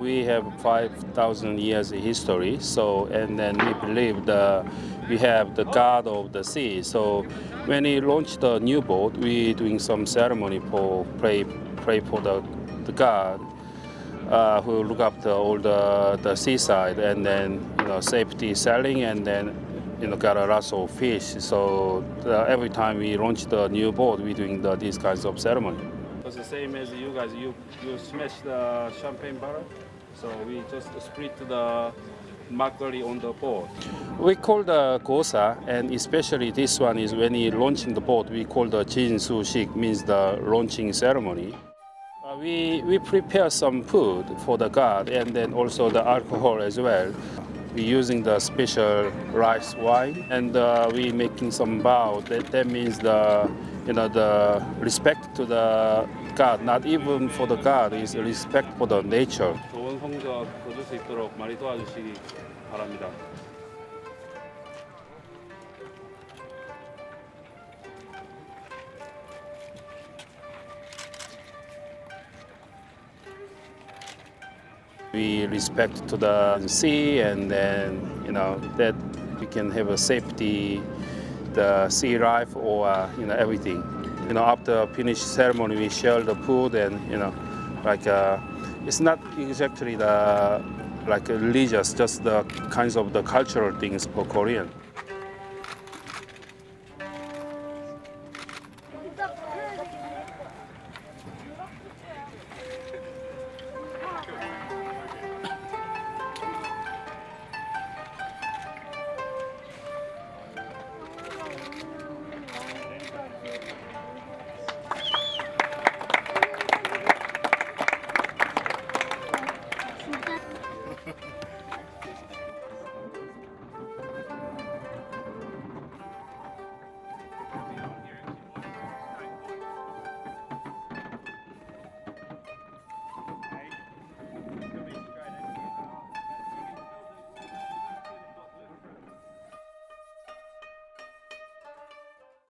We have 5,000 years history, so and then we believe we have the god of the sea. So when we launch the new boat, we doing some ceremony for pray for the god who look after all the seaside, and then safety sailing, and then got a lot of fish. So every time we launch the new boat, we doing these kinds of ceremony. It's the same as you guys. You smash the champagne bottle, so we just split the makgeolli on the boat. We call the gosa, and especially this one is when we launching the boat. We call the Jin Su Sik, means the launching ceremony. We prepare some food for the god, and then also the alcohol as well. We're using the special rice wine, and we making some bow. That means the respect to the god, not even for the god, is respect for the nature. 좋은 성적 거둘 수 있도록 많이 도와주시기 바랍니다. We respect to the sea, and then that we can have a safety, the sea life, or everything. After finish ceremony, we share the food, and it's not exactly like religious, just the kinds of the cultural things for Korean.